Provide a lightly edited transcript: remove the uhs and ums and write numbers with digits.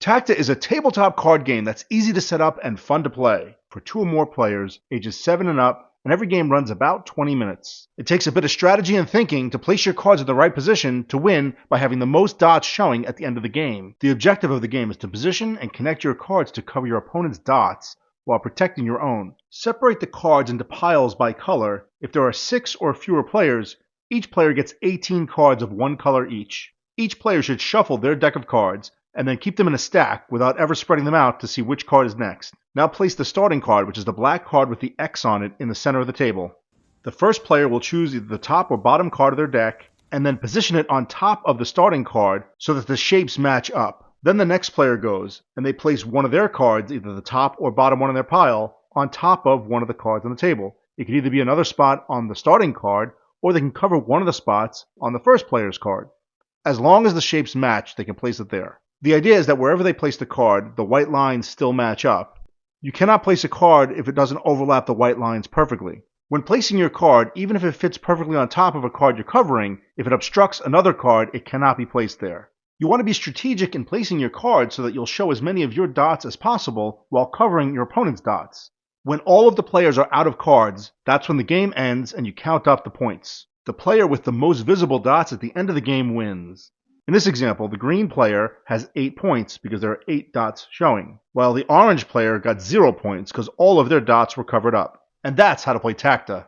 Tacta is a tabletop card game that's easy to set up and fun to play for 2 or more players, ages 7 and up, and every game runs about 20 minutes. It takes a bit of strategy and thinking to place your cards in the right position to win by having the most dots showing at the end of the game. The objective of the game is to position and connect your cards to cover your opponent's dots while protecting your own. Separate the cards into piles by color. If there are 6 or fewer players, each player gets 18 cards of one color each. Each player should shuffle their deck of cards and then keep them in a stack without ever spreading them out to see which card is next. Now place the starting card, which is the black card with the X on it, in the center of the table. The first player will choose either the top or bottom card of their deck, and then position it on top of the starting card so that the shapes match up. Then the next player goes, and they place one of their cards, either the top or bottom one in their pile, on top of one of the cards on the table. It could either be another spot on the starting card, or they can cover one of the spots on the first player's card. As long as the shapes match, they can place it there. The idea is that wherever they place the card, the white lines still match up. You cannot place a card if it doesn't overlap the white lines perfectly. When placing your card, even if it fits perfectly on top of a card you're covering, if it obstructs another card, it cannot be placed there. You want to be strategic in placing your cards so that you'll show as many of your dots as possible while covering your opponent's dots. When all of the players are out of cards, that's when the game ends and you count up the points. The player with the most visible dots at the end of the game wins. In this example, the green player has 8 points because there are 8 dots showing, while the orange player got 0 points because all of their dots were covered up. And that's how to play Tacta.